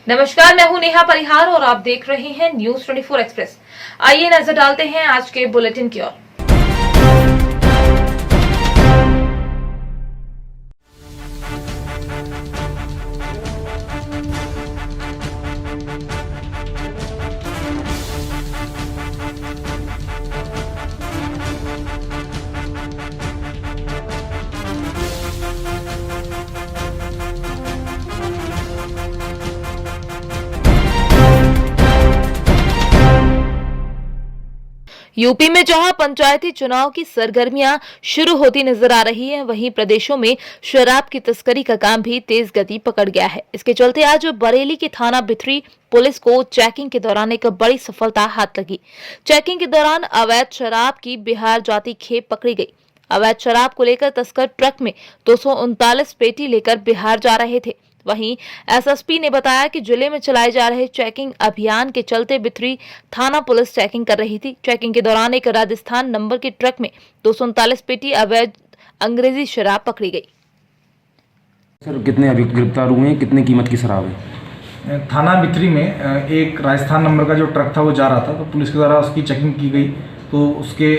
नमस्कार, मैं हूं नेहा परिहार और आप देख रहे हैं न्यूज 24 एक्सप्रेस। आइए नजर डालते हैं आज के बुलेटिन की ओर। यूपी में जहां पंचायती चुनाव की सरगर्मियां शुरू होती नजर आ रही हैं, वहीं प्रदेशों में शराब की तस्करी का काम भी तेज गति पकड़ गया है। इसके चलते आज बरेली की थाना बिथरी पुलिस को चेकिंग के दौरान एक बड़ी सफलता हाथ लगी। चेकिंग के दौरान अवैध शराब की बिहार जाती खेप पकड़ी गई। अवैध शराब को लेकर तस्कर ट्रक में 239 पेटी लेकर बिहार जा रहे थे। वहीं एसएसपी ने बताया कि जिले में चलाए जा रहे चेकिंग अभियान के चलते बिथरी थाना पुलिस चेकिंग कर रही थी। चेकिंग के दौरान एक राजस्थान नंबर के ट्रक में 239 पेटी अवैध अंग्रेजी शराब पकड़ी गई। सर, कितने अभी गिरफ्तार हुए हैं? कितने कीमत की शराब है? थाना बिथरी में एक राजस्थान नंबर का जो ट्रक था वो जा रहा था, तो पुलिस के द्वारा उसकी चेकिंग की गई तो उसके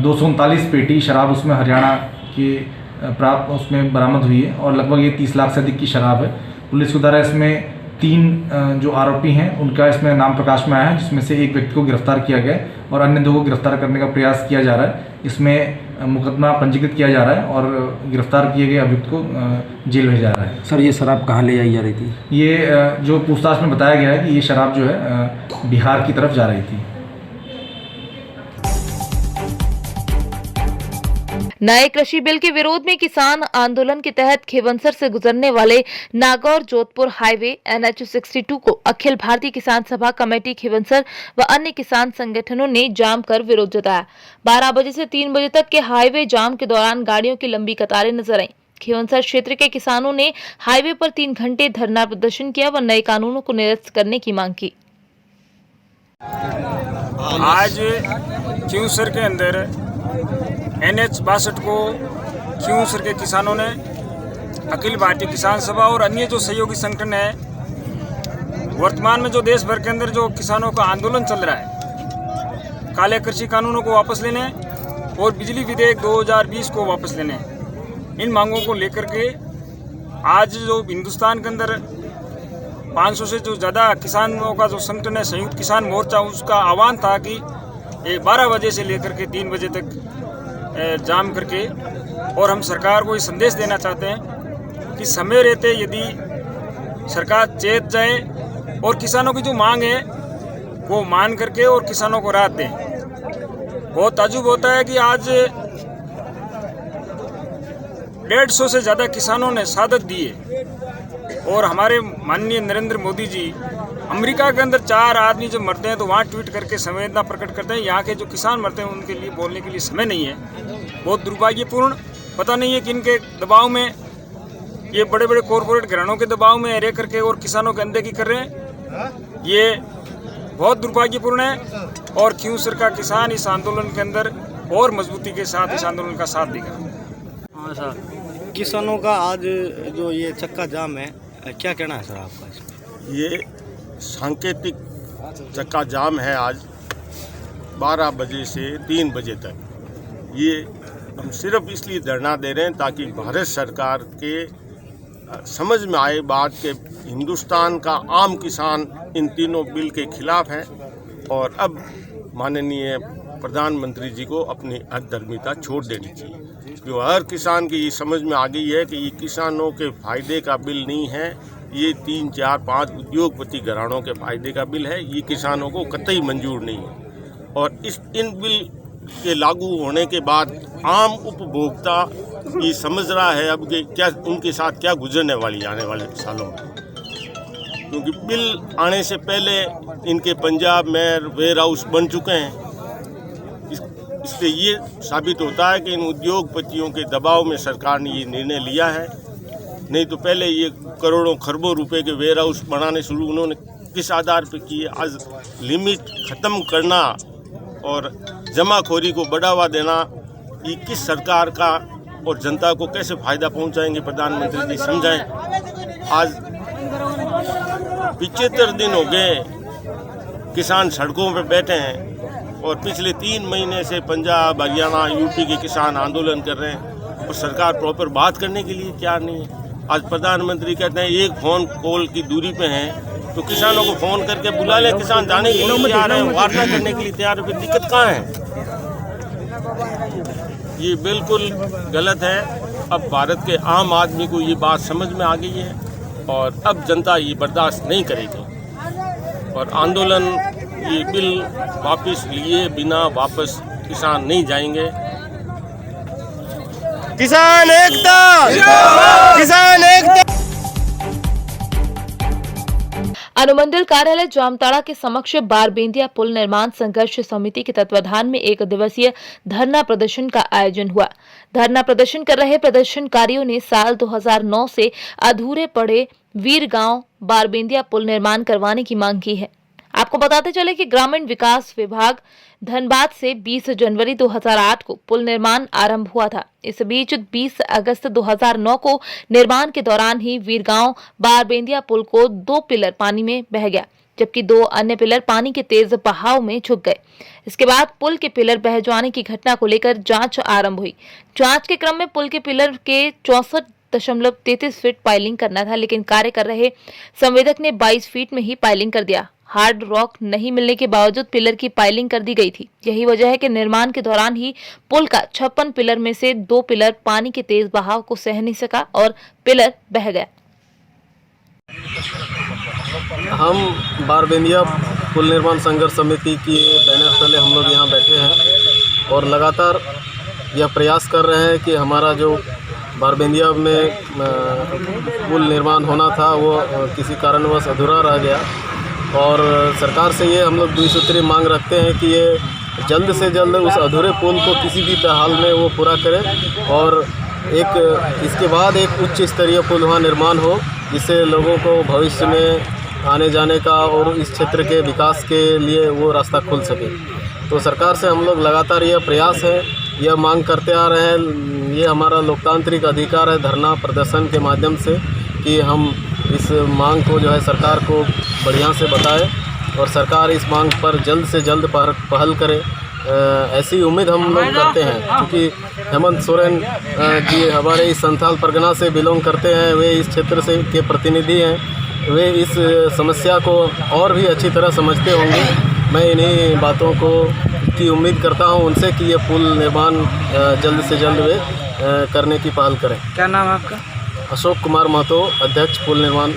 239 पेटी शराब उसमें हरियाणा के प्राप्त उसमें बरामद हुई है और लगभग ये 30 लाख से अधिक की शराब है। पुलिस के द्वारा इसमें 3 जो आरोपी हैं उनका इसमें नाम प्रकाश में आया है, जिसमें से एक व्यक्ति को गिरफ्तार किया गया है और अन्य 2 को गिरफ्तार करने का प्रयास किया जा रहा है। इसमें मुकदमा पंजीकृत किया जा रहा है और गिरफ्तार किए गए अभियुक्त को जेल भेजा जा रहा है। सर, ये शराब कहाँ ले आई जा रही थी? ये जो पूछताछ में बताया गया है कि ये शराब जो है बिहार की तरफ जा रही थी। नए कृषि बिल के विरोध में किसान आंदोलन के तहत खिवंसर से गुजरने वाले नागौर जोधपुर हाईवे NH 62 को अखिल भारतीय किसान सभा कमेटी खिवंसर व अन्य किसान संगठनों ने जाम कर विरोध जताया। 12 बजे से 3 बजे तक के हाईवे जाम के दौरान गाड़ियों की लंबी कतारें नजर आईं। खिवंसर क्षेत्र के किसानों ने हाईवे पर 3 घंटे धरना प्रदर्शन किया व नए कानूनों को निरस्त करने की मांग की। आज खिवंसर के अंदर NH 62 को खिवंसर के किसानों ने अखिल भारतीय किसान सभा और अन्य जो सहयोगी संगठन है, वर्तमान में जो देश भर के अंदर जो किसानों का आंदोलन चल रहा है, काले कृषि कानूनों को वापस लेने और बिजली विधेयक 2020 को वापस लेने, इन मांगों को लेकर के आज जो हिंदुस्तान के अंदर 500 से जो ज़्यादा किसानों का जो संगठन है, संयुक्त किसान मोर्चा, उसका आह्वान था कि 12 बजे से लेकर के 3 बजे तक जाम करके, और हम सरकार को ये संदेश देना चाहते हैं कि समय रहते यदि सरकार चेत जाए और किसानों की जो मांग है वो मान करके और किसानों को राहत दें। बहुत ताज्जुब होता है कि आज 150 से ज़्यादा किसानों ने शहादत दी है और हमारे माननीय नरेंद्र मोदी जी अमेरिका के अंदर 4 आदमी जब मरते हैं तो वहाँ ट्वीट करके संवेदना प्रकट करते हैं। यहाँ के जो किसान मरते हैं उनके लिए बोलने के लिए समय नहीं है। बहुत दुर्भाग्यपूर्ण, पता नहीं है कि इनके दबाव में, ये बड़े बड़े कॉरपोरेट घरानों के दबाव में रह करके और किसानों के अनदेखी कर रहे हैं। ये बहुत दुर्भाग्यपूर्ण है और खिवंसर का किसान इस आंदोलन के अंदर और मजबूती के साथ इस आंदोलन का साथ देगा। हाँ सर, किसानों का आज जो ये चक्का जाम है, क्या कहना है सर आपका इसमें? ये सांकेतिक चक्का जाम है आज 12 बजे से 3 बजे तक। ये हम सिर्फ इसलिए धरना दे रहे हैं ताकि भारत सरकार के समझ में आए बात कि हिंदुस्तान का आम किसान इन तीनों बिल के खिलाफ है और अब माननीय प्रधानमंत्री जी को अपनी हठधर्मिता छोड़ देनी चाहिए। जो हर किसान की ये समझ में आ गई है कि ये किसानों के फायदे का बिल नहीं है, ये 3, 4, 5 उद्योगपति घरानों के फायदे का बिल है। ये किसानों को कतई मंजूर नहीं है और इन बिल के लागू होने के बाद आम उपभोक्ता ये समझ रहा है अब कि क्या उनके साथ क्या गुजरने वाली आने वाले सालों में, क्योंकि बिल आने से पहले इनके पंजाब में वेयर हाउस बन चुके हैं। इससे ये साबित होता है कि इन उद्योगपतियों के दबाव में सरकार ने ये निर्णय लिया है। नहीं तो पहले ये करोड़ों खरबों रुपए के वेयर हाउस बनाने शुरू उन्होंने किस आधार पर किए? आज लिमिट ख़त्म करना और जमाखोरी को बढ़ावा देना, ये किस सरकार का और जनता को कैसे फ़ायदा पहुंचाएंगे? प्रधानमंत्री जी समझाएं। आज 75 दिन हो गए किसान सड़कों पे बैठे हैं और पिछले 3 महीने से पंजाब, हरियाणा, यूपी के किसान आंदोलन कर रहे हैं और सरकार प्रॉपर बात करने के लिए तैयार नहीं है। आज प्रधानमंत्री कहते हैं एक फ़ोन कॉल की दूरी पे हैं, तो किसानों को फ़ोन करके बुला लें, किसान जाने के लिए तैयार हैं, वार्ता करने के लिए तैयार है, फिर दिक्कत कहाँ है? ये बिल्कुल गलत है। अब भारत के आम आदमी को ये बात समझ में आ गई है और अब जनता ये बर्दाश्त नहीं करेगी और आंदोलन ये बिल वापस लिए बिना वापस किसान नहीं जाएंगे। किसान एकता, किसान एकता। अनुमंडल कार्यालय जामताड़ा के समक्ष बारबेंदिया पुल निर्माण संघर्ष समिति के तत्वाधान में 1 दिवसीय धरना प्रदर्शन का आयोजन हुआ। धरना प्रदर्शन कर रहे प्रदर्शनकारियों ने साल 2009 से अधूरे पड़े वीर गांव बारबेंदिया पुल निर्माण करवाने की मांग की है। आपको बताते चले कि ग्रामीण विकास विभाग धनबाद से 20 जनवरी 2008 को पुल निर्माण आरंभ हुआ था। इस बीच 20 अगस्त 2009 को निर्माण के दौरान ही वीरगांव बारबेंदिया पुल को 2 पिलर पानी में बह गया, जबकि 2 अन्य पिलर पानी के तेज बहाव में झुक गए। इसके बाद पुल के पिलर बह जाने की घटना को लेकर जांच आरंभ हुई। जांच के क्रम में पुल के पिलर के 64.33 फीट पाइलिंग करना था, लेकिन कार्य कर रहे संवेदक ने 22 फीट में ही पाइलिंग कर दिया। हार्ड रॉक नहीं मिलने के बावजूद पिलर की पाइलिंग कर दी गई थी। यही वजह है कि निर्माण के दौरान ही पुल का 56 पिलर में से 2 पिलर पानी के तेज बहाव को सह नहीं सका और पिलर बह गया। हम बारबेंदिया पुल निर्माण संघर्ष समिति की बैनर तले हम लोग यहाँ बैठे हैं और लगातार यह प्रयास कर रहे हैं कि हमारा जो बारबेंदिया में पुल निर्माण होना था वो किसी कारणवश अधूरा रह गया और सरकार से ये हम लोग द्विसूत्री मांग रखते हैं कि ये जल्द से जल्द उस अधूरे पुल को किसी भी हाल में वो पूरा करें और इसके बाद एक उच्च स्तरीय पुल वहाँ निर्माण हो, जिससे लोगों को भविष्य में आने जाने का और इस क्षेत्र के विकास के लिए वो रास्ता खुल सके। तो सरकार से हम लोग लगातार यह प्रयास है, यह मांग करते आ रहे हैं। ये हमारा लोकतांत्रिक अधिकार है धरना प्रदर्शन के माध्यम से कि हम इस मांग को जो है सरकार को बढ़िया से बताए और सरकार इस मांग पर जल्द से जल्द पहल करे, ऐसी उम्मीद हम लोग करते हैं। क्योंकि हेमंत सोरेन जी हमारे इस संथाल परगना से बिलोंग करते हैं, वे इस क्षेत्र से के प्रतिनिधि हैं, वे इस समस्या को और भी अच्छी तरह समझते होंगे। मैं इन्हीं बातों को की उम्मीद करता हूं उनसे कि ये पुल निर्माण जल्द से जल्द वे करने की पहल करें। क्या नाम है आपका? अशोक कुमार महतो, अध्यक्ष पुल निर्माण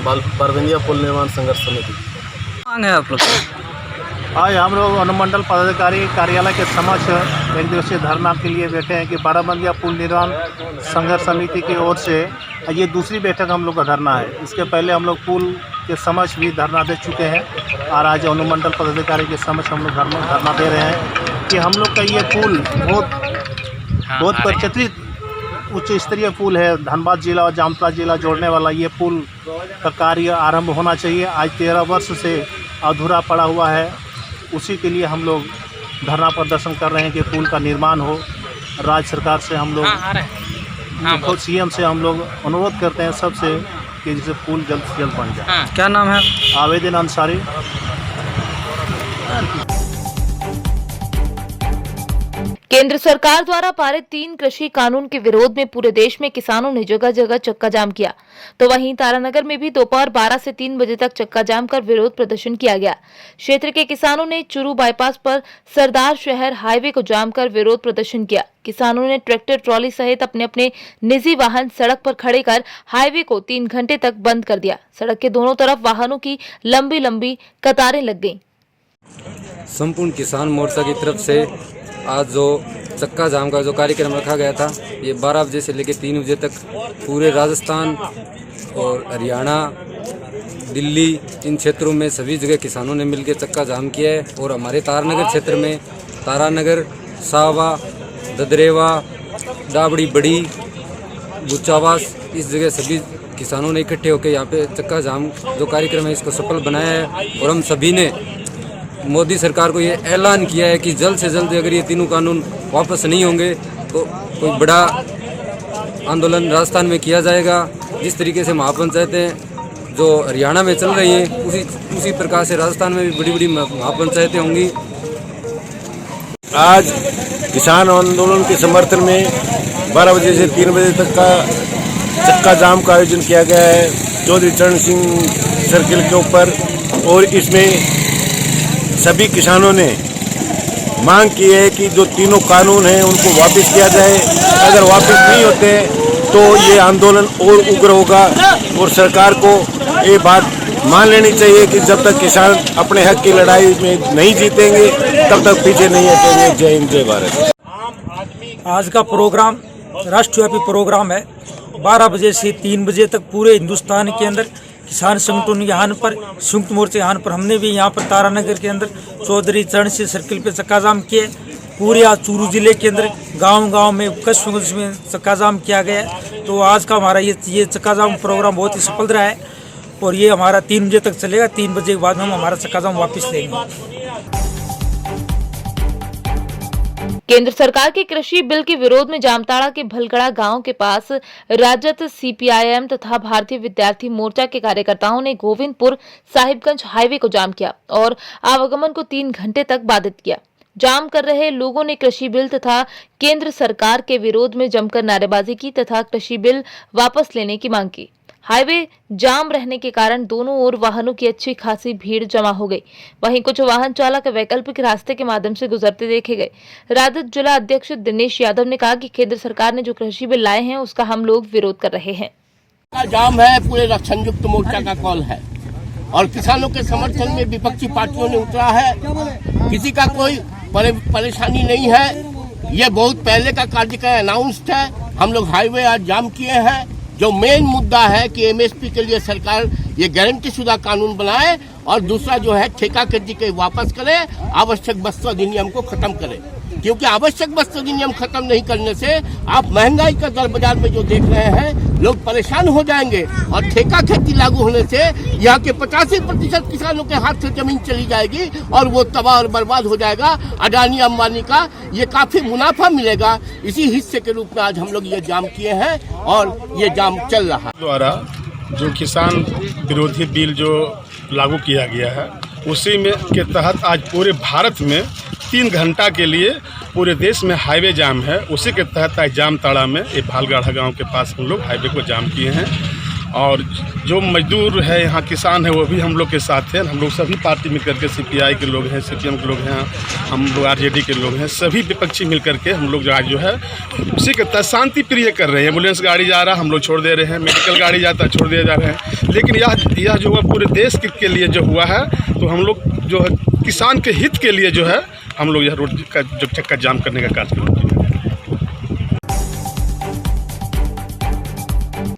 बारबेंदिया पुल निर्माण संघर्ष समिति। मांग है आप लोग? आज हम लोग अनुमंडल पदाधिकारी कार्यालय के समक्ष 1 दिवसीय धरना के लिए बैठे हैं कि बारबेंदिया पुल निर्माण संघर्ष समिति की ओर से ये दूसरी बैठक हम लोग का धरना है। इसके पहले हम लोग पुल के समक्ष भी धरना दे चुके हैं और आज अनुमंडल पदाधिकारी के समक्ष हम लोग धरना दे रहे हैं कि हम लोग का ये पुल बहुत प्रचलित उच्च स्तरीय पुल है। धनबाद जिला और जामताड़ा जिला जोड़ने वाला ये पुल का कार्य आरंभ होना चाहिए। आज 13 वर्ष से अधूरा पड़ा हुआ है, उसी के लिए हम लोग धरना प्रदर्शन कर रहे हैं कि पुल का निर्माण हो। राज्य सरकार से हम लोग खुद सीएम से हम लोग अनुरोध करते हैं सबसे कि जिससे पुल जल्द से जल्द बन जाए। क्या नाम है? आवेदन अंसारी। केंद्र सरकार द्वारा पारित 3 कृषि कानून के विरोध में पूरे देश में किसानों ने जगह जगह चक्का जाम किया, तो वहीं तारानगर में भी दोपहर 12 से 3 बजे तक चक्का जाम कर विरोध प्रदर्शन किया गया। क्षेत्र के किसानों ने चुरू बाईपास पर सरदार शहर हाईवे को जाम कर विरोध प्रदर्शन किया। किसानों ने ट्रैक्टर ट्रॉली सहित अपने अपने निजी वाहन सड़क पर खड़े कर हाईवे को 3 घंटे तक बंद कर दिया। सड़क के दोनों तरफ वाहनों की लंबी लंबी कतारें लग गईं। संपूर्ण किसान मोर्चा की तरफ से आज जो चक्का जाम का जो कार्यक्रम रखा गया था, ये 12 बजे से लेकर 3 बजे तक पूरे राजस्थान और हरियाणा, दिल्ली इन क्षेत्रों में सभी जगह किसानों ने मिलकर चक्का जाम किया है। और हमारे तारानगर क्षेत्र में तारानगर, सावा, ददरेवा, डाबड़ी बड़ी, बुच्चावास इस जगह सभी किसानों ने इकट्ठे होकर यहाँ पे चक्का जाम जो कार्यक्रम है इसको सफल बनाया है। और हम सभी ने मोदी सरकार को ये ऐलान किया है कि जल्द से जल्द अगर ये तीनों कानून वापस नहीं होंगे तो कोई बड़ा आंदोलन राजस्थान में किया जाएगा। जिस तरीके से महापंचायतें जो हरियाणा में चल रही हैं उसी प्रकार से राजस्थान में भी बड़ी बड़ी महापंचायतें होंगी। आज किसान आंदोलन के समर्थन में 12 बजे से 3 बजे तक का चक्का जाम का आयोजन किया गया है चौधरी चरण सिंह सर्किल के ऊपर, और इसमें सभी किसानों ने मांग की है कि जो तीनों कानून हैं उनको वापस किया जाए। अगर वापस नहीं होते तो ये आंदोलन और उग्र होगा, और सरकार को ये बात मान लेनी चाहिए कि जब तक किसान अपने हक की लड़ाई में नहीं जीतेंगे तब तक पीछे नहीं हटेंगे। जय हिंद, जय भारत। आज का प्रोग्राम राष्ट्रव्यापी प्रोग्राम है। 12 बजे से 3 बजे तक पूरे हिंदुस्तान के अंदर किसान संगठन यहाँ पर, संयुक्त मोर्चे यहाँ पर, हमने भी यहाँ पर तारानगर के अंदर चौधरी चरण सिंह सर्किल पे चक्का जाम किए। पूरे आज चूरू जिले के अंदर गांव-गांव में कस्बों में चक्का जाम किया गया है। तो आज का हमारा ये चक्का जाम प्रोग्राम बहुत ही सफल रहा है, और ये हमारा 3 बजे तक चलेगा। 3 बजे के बाद हम हमारा चक्का जाम वापस लेंगे। केंद्र सरकार के कृषि बिल के विरोध में जामताड़ा के भलगड़ा गांव के पास राजद, सीपीआईएम तथा भारतीय विद्यार्थी मोर्चा के कार्यकर्ताओं ने गोविंदपुर साहिबगंज हाईवे को जाम किया और आवागमन को 3 घंटे तक बाधित किया। जाम कर रहे लोगों ने कृषि बिल तथा केंद्र सरकार के विरोध में जमकर नारेबाजी की तथा कृषि बिल वापस लेने की मांग की। हाईवे जाम रहने के कारण दोनों ओर वाहनों की अच्छी खासी भीड़ जमा हो गई। वहीं कुछ वाहन चालक वैकल्पिक रास्ते के माध्यम से गुजरते देखे गए। राजद जिला अध्यक्ष दिनेश यादव ने कहा कि केंद्र सरकार ने जो कृषि बिल लाए हैं उसका हम लोग विरोध कर रहे हैं। जाम है, पूरे संयुक्त मोर्चा का कॉल है, और किसानों के समर्थन में विपक्षी पार्टियों ने उतरा है। किसी का कोई परेशानी नहीं है। ये बहुत पहले का कार्यक्रम अनाउंस्ड है। हम लोग हाईवे आज जाम किए हैं। जो मेन मुद्दा है कि एमएसपी के लिए सरकार ये गारंटी शुदा कानून बनाए, और दूसरा जो है ठेका खेती के वापस करे, आवश्यक वस्तु अधिनियम को खत्म करे। क्योंकि आवश्यक वस्तु अधिनियम खत्म नहीं करने से आप महंगाई का दर बाजार में जो देख रहे हैं, लोग परेशान हो जाएंगे, और ठेका खेती लागू होने से यहाँ के 85% किसानों के हाथ से जमीन चली जाएगी और वो तबाह और बर्बाद हो जाएगा। अडानी अंबानी का ये काफी मुनाफा मिलेगा। इसी हिस्से के रूप में आज हम लोग ये जाम किए हैं, और ये जाम चल रहा है। द्वारा जो किसान विरोधी बिल जो लागू किया गया है, उसी में के तहत आज पूरे भारत में 3 घंटा के लिए पूरे देश में हाईवे जाम है। उसी के तहत आज जामताड़ा में ये भालगाढ़ा गांव के पास हम लोग हाईवे को जाम किए हैं, और जो मजदूर है यहाँ किसान है वो भी हम लोग के साथ हैं। हम लोग सभी पार्टी मिल करके सीपीआई के लोग हैं, सीपीएम के लोग हैं, हम लोग आरजेडी के लोग हैं, सभी विपक्षी मिल करके हम लोग आज जो है उसी के तहत शांति प्रिय कर रहे हैं। एम्बुलेंस गाड़ी जा रहा है, हम लोग छोड़ दे रहे हैं। मेडिकल गाड़ी जाता है, छोड़ दिया जा रहे हैं। लेकिन यह जो हुआ पूरे देश के लिए जो हुआ है, तो हम लोग जो है किसान के हित के लिए जो है हम लोग यह रोड का जो चक्का जाम करने का कार्यक्रम किया।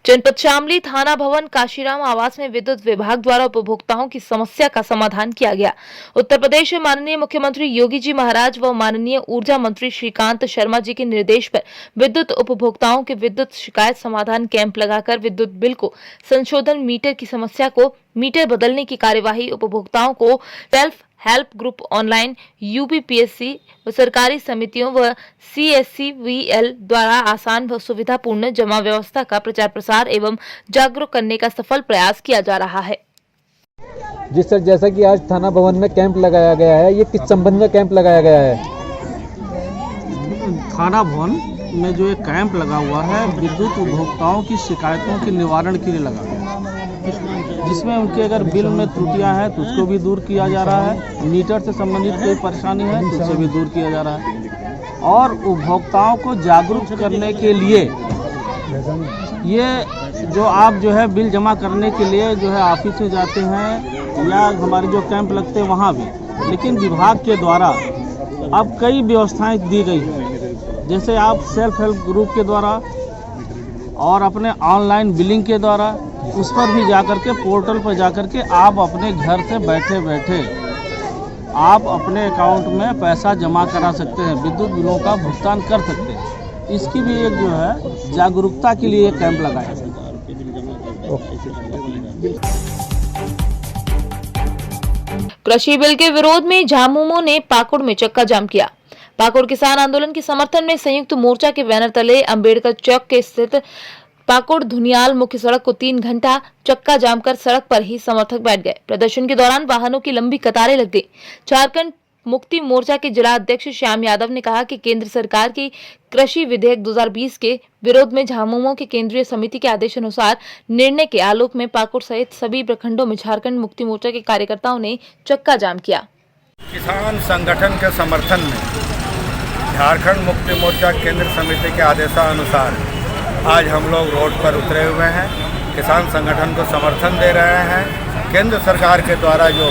जनपद शामली थाना भवन काशीराम आवास में विद्युत विभाग द्वारा उपभोक्ताओं की समस्या का समाधान किया गया। उत्तर प्रदेश में माननीय मुख्यमंत्री योगी जी महाराज व माननीय ऊर्जा मंत्री श्रीकांत शर्मा जी के निर्देश पर विद्युत उपभोक्ताओं के विद्युत शिकायत समाधान कैंप लगाकर विद्युत बिल को संशोधन, मीटर की समस्या को मीटर बदलने की कार्यवाही, उपभोक्ताओं को self help group, online, UPPSC व सरकारी समितियों व सीएससीवीएल द्वारा आसान व सुविधापूर्ण जमा व्यवस्था का प्रचार प्रसार एवं जागरूक करने का सफल प्रयास किया जा रहा है। जी सर, जैसा कि आज थाना भवन में कैंप लगाया गया है, ये किस संबंध में कैंप लगाया गया है? थाना भवन में जो एक कैंप लगा हुआ है, विद्युत उपभोक्ताओं की शिकायतों के निवारण के लिए लगा गया है, जिसमें उनके अगर बिल में त्रुटियां हैं तो उसको भी दूर किया जा रहा है। मीटर से संबंधित कोई परेशानी है तो उसे भी दूर किया जा रहा है, और उपभोक्ताओं को जागरूक करने के लिए ये जो आप जो है बिल जमा करने के लिए जो है ऑफिस में जाते हैं या हमारे जो कैंप लगते हैं वहाँ भी, लेकिन विभाग के द्वारा अब कई व्यवस्थाएं दी गई हैं, जैसे आप सेल्फ हेल्प ग्रुप के द्वारा और अपने ऑनलाइन बिलिंग के द्वारा उस पर भी जाकर के, पोर्टल पर जाकर के आप अपने घर से बैठे बैठे आप अपने अकाउंट में पैसा जमा करा सकते हैं, विद्युत बिलों का भुगतान कर सकते हैं। इसकी भी एक जो है जागरूकता के लिए एक कैंप लगाया है। कृषि बिल के विरोध में झामुमो ने पाकुड़ में चक्का जाम किया। पाकुड़ किसान आंदोलन के समर्थन में संयुक्त मोर्चा के बैनर तले अंबेडकर चौक के स्थित पाकुड़ धुनियाल मुख्य सड़क को 3 घंटा चक्का जाम कर सड़क पर ही समर्थक बैठ गए। प्रदर्शन के दौरान वाहनों की लंबी कतारें लग गई। झारखंड मुक्ति मोर्चा के जिला अध्यक्ष श्याम यादव ने कहा कि केंद्र सरकार की कृषि विधेयक 2020 के विरोध में झामुमो के केंद्रीय समिति के आदेश अनुसार निर्णय के आलोक में पाकुड़ सहित सभी प्रखंडों में झारखंड मुक्ति मोर्चा के कार्यकर्ताओं ने चक्का जाम किया। किसान संगठन के समर्थन में झारखंड मुक्ति मोर्चा केंद्र समिति के आदेशानुसार आज हम लोग रोड पर उतरे हुए हैं। किसान संगठन को समर्थन दे रहे हैं। केंद्र सरकार के द्वारा जो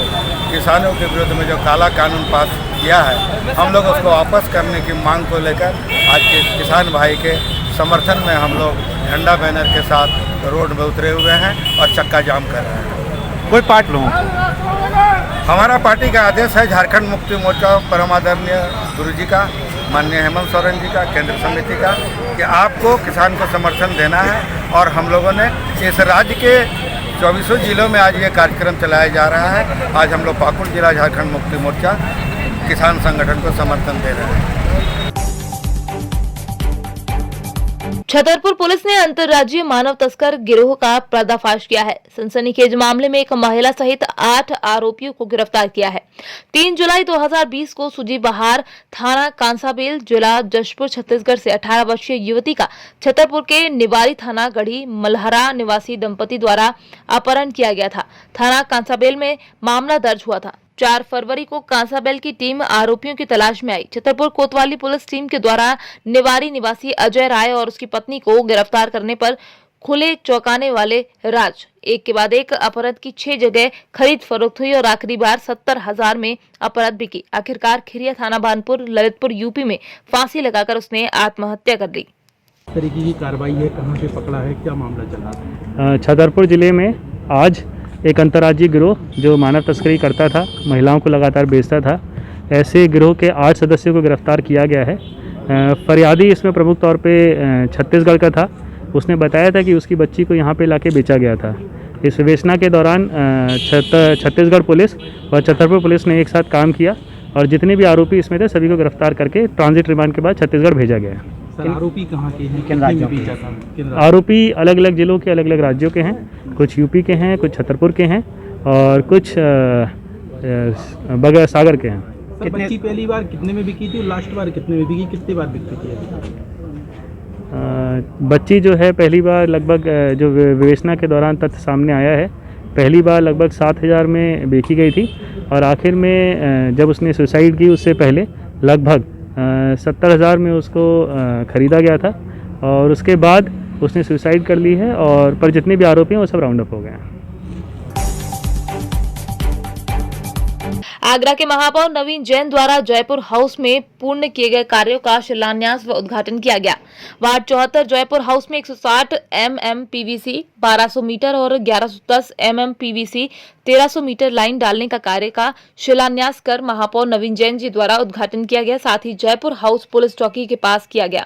किसानों के विरुद्ध में जो काला कानून पास किया है, हम लोग उसको वापस करने की मांग को लेकर आज के किसान भाई के समर्थन में हम लोग झंडा बैनर के साथ रोड में उतरे हुए हैं और चक्का जाम कर रहे हैं। कोई पार्टी लोगों हमारा पार्टी का आदेश है झारखंड मुक्ति मोर्चा परम आदरणीय गुरु जी का, माननीय हेमंत सोरेन जी का, केंद्र समिति का, कि आपको किसान को समर्थन देना है। और हम लोगों ने इस राज्य के 24 जिलों में आज ये कार्यक्रम चलाया जा रहा है। आज हम लोग पाकुड़ जिला झारखंड मुक्ति मोर्चा किसान संगठन को समर्थन दे रहे हैं। छतरपुर पुलिस ने अंतर्राज्यीय मानव तस्कर गिरोह का पर्दाफाश किया है। सनसनीखेज मामले में एक महिला सहित 8 आरोपियों को गिरफ्तार किया है। 3 जुलाई 2020 को सुजी बहार थाना कांसाबेल जिला जशपुर छत्तीसगढ़ से 18 वर्षीय युवती का छतरपुर के निवारी थाना गढ़ी मल्हरा निवासी दंपति द्वारा अपहरण किया गया था। थाना कांसाबेल में मामला दर्ज हुआ था। 4 फरवरी को कांसाबेल की टीम आरोपियों की तलाश में आई। छतरपुर कोतवाली पुलिस टीम के द्वारा निवारी निवासी अजय राय और उसकी पत्नी को गिरफ्तार करने पर खुले चौंकाने वाले राज एक के बाद एक अपराध की 6 जगह खरीद फरोख्त हुई और आखिरी बार 70,000 में अपराध बिकी। आखिरकार खिरिया थाना बानपुर ललितपुर यूपी में फांसी लगाकर उसने आत्महत्या कर ली। तरीके की कार्रवाई है, कहाँ पे पकड़ा है, क्या मामला चला? छतरपुर जिले में आज एक अंतर्राज्यीय गिरोह जो मानव तस्करी करता था, महिलाओं को लगातार बेचता था, ऐसे गिरोह के 8 सदस्यों को गिरफ्तार किया गया है। फरियादी इसमें प्रमुख तौर पे छत्तीसगढ़ का था। उसने बताया था कि उसकी बच्ची को यहाँ पे लाके बेचा गया था। इस विवेचना के दौरान छत्तीसगढ़ पुलिस और छतरपुर पुलिस ने एक साथ काम किया और जितने भी आरोपी इसमें थे सभी को गिरफ्तार करके ट्रांजिट रिमांड के बाद छत्तीसगढ़ भेजा गया। आरोपी कहाँ के हैं, किन राज्यों के? आरोपी अलग अलग जिलों के अलग अलग राज्यों के हैं, कुछ यूपी के हैं, कुछ छतरपुर के हैं और कुछ बगैर सागर के हैं। बच्ची पहली बार कितने में बिकी थी, लास्ट बार कितने में बिकी, कितनी बार बिक चुकी है? बच्ची जो है पहली बार लगभग जो विवेचना के दौरान तथ्य सामने आया है, पहली बार लगभग 7,000 में बेची गई थी और आखिर में जब उसने सुसाइड की उससे पहले लगभग 70,000 में उसको ख़रीदा गया था और उसके बाद उसने सुसाइड कर ली है। और पर जितने भी आरोपी हैं वो सब राउंड अप हो गए हैं। आगरा के महापौर नवीन जैन द्वारा जयपुर हाउस में पूर्ण किए गए कार्यों का शिलान्यास व उद्घाटन किया गया। वार्ड 74 जयपुर हाउस में 160 mm PVC 1200 मीटर और 1110 mm PVC 1300 मीटर लाइन डालने का कार्य का शिलान्यास कर महापौर नवीन जैन जी द्वारा उद्घाटन किया गया। साथ ही जयपुर हाउस पुलिस चौकी के पास किया गया।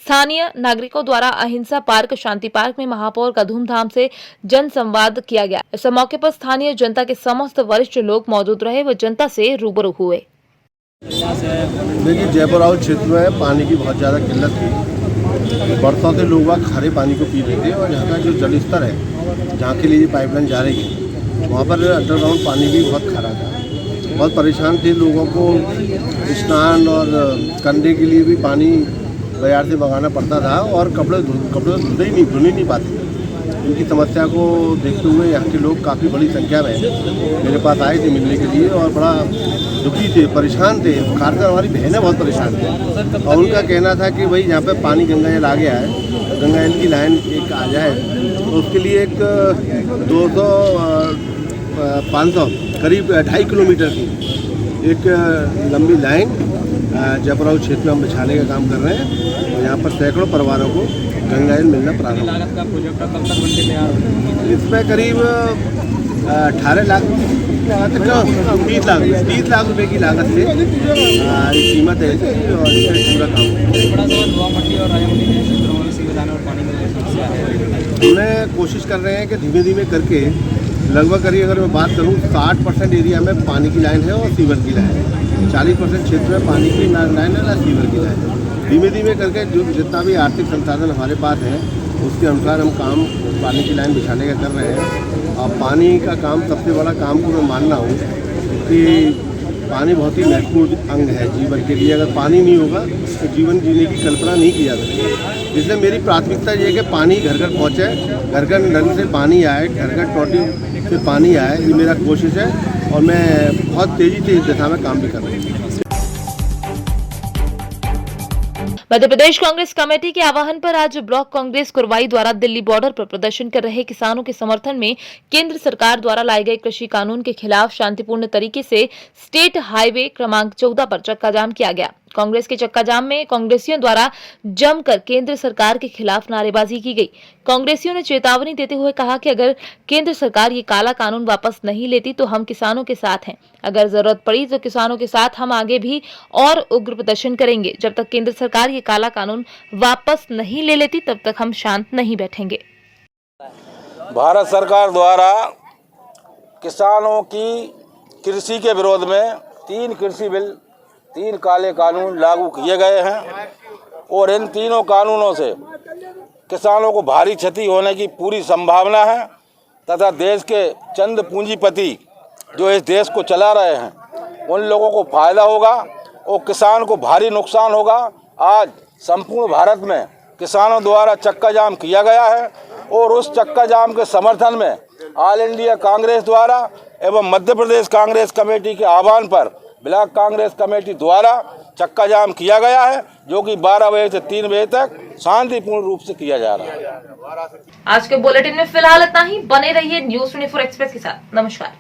स्थानीय नागरिकों द्वारा अहिंसा पार्क शांति पार्क में महापौर का धूमधाम से जन संवाद किया गया। इस मौके पर स्थानीय जनता के समस्त वरिष्ठ लोग मौजूद रहे व जनता से रूबरू हुए। देखिए, जयपुर हाउस क्षेत्र में पानी की बहुत ज़्यादा किल्लत थी। बरसों से लोग खारे पानी को पी रहे थे और यहाँ का जो जल स्तर है, जहाँ के लिए पाइपलाइन जा रही है, वहाँ पर अंडरग्राउंड पानी भी बहुत खरा था। बहुत परेशान थे। लोगों को स्नान और करने के लिए भी पानी बाजार से मंगाना पड़ता था और कपड़े धुल ही नहीं पाते। इनकी समस्या को देखते हुए यहाँ के लोग काफ़ी बड़ी संख्या में मेरे पास आए थे मिलने के लिए और बड़ा दुखी थे, परेशान थे। खासकर हमारी बहनें बहुत परेशान थे और उनका कहना था कि भाई यहाँ पे पानी गंगा जल आ गया है, गंगा जल की लाइन एक आ जाए तो उसके लिए एक 500 करीब 2.5 किलोमीटर की एक लंबी लाइन जयपुर हाउस क्षेत्र में हम बिछाने का काम कर रहे हैं और यहाँ पर सैकड़ों परिवारों को गंगा जल मिलना प्रारंभ हो। इसमें करीब 18 लाख 30 लाख रुपए की लागत से कीमत है और इसमें पूरा काम हमें कोशिश कर रहे हैं कि धीमे धीमे करके लगभग करिए अगर मैं बात करूँ 60% एरिया में पानी की लाइन है और सीवर की लाइन है, 40% क्षेत्र में पानी की लाइन है ना सीवर की लाइन है। धीमे धीमे करके जो जितना भी आर्थिक संसाधन हमारे पास है उसके अनुसार हम काम पानी की लाइन बिछाने का कर रहे हैं। और पानी का काम सबसे बड़ा काम को मैं मानना हूँ कि पानी बहुत ही महत्वपूर्ण अंग है जीवन के लिए। अगर पानी नहीं होगा तो जीवन जीने की कल्पना नहीं की जा सकती। इसलिए मेरी प्राथमिकता ये है कि पानी घर घर पहुँचे, घर घर नल से पानी आए, घर घर टोटी से पानी आए, ये मेरा कोशिश है और मैं बहुत तेज़ी से इस दिशा में काम भी कर रही हूँ। मध्य प्रदेश कांग्रेस कमेटी के आह्वान पर आज ब्लॉक कांग्रेस कुरवाई द्वारा दिल्ली बॉर्डर पर प्रदर्शन कर रहे किसानों के समर्थन में केंद्र सरकार द्वारा लाए गए कृषि कानून के खिलाफ शांतिपूर्ण तरीके से स्टेट हाईवे क्रमांक 14 पर चक्का जाम किया गया। कांग्रेस के चक्का जाम में कांग्रेसियों द्वारा जमकर केंद्र सरकार के खिलाफ नारेबाजी की गई। कांग्रेसियों ने चेतावनी देते हुए कहा कि अगर केंद्र सरकार ये काला कानून वापस नहीं लेती तो हम किसानों के साथ हैं। अगर जरूरत पड़ी तो किसानों के साथ हम आगे भी और उग्र प्रदर्शन करेंगे। जब तक केंद्र सरकार ये काला कानून वापस नहीं ले लेती तब तक हम शांत नहीं बैठेंगे। भारत सरकार द्वारा किसानों की कृषि के विरोध में 3 कृषि बिल, 3 काले कानून लागू किए गए हैं और इन तीनों कानूनों से किसानों को भारी क्षति होने की पूरी संभावना है तथा देश के चंद पूंजीपति जो इस देश को चला रहे हैं उन लोगों को फायदा होगा और किसान को भारी नुकसान होगा। आज संपूर्ण भारत में किसानों द्वारा चक्का जाम किया गया है और उस चक्का जाम के समर्थन में ऑल इंडिया कांग्रेस द्वारा एवं मध्य प्रदेश कांग्रेस कमेटी के आह्वान पर ब्लॉक कांग्रेस कमेटी द्वारा चक्का जाम किया गया है, जो कि 12 बजे से 3 बजे तक शांतिपूर्ण रूप से किया जा रहा है। आज के बुलेटिन में फिलहाल इतना ही। बने रहिए न्यूज़ 24 एक्सप्रेस के साथ। नमस्कार।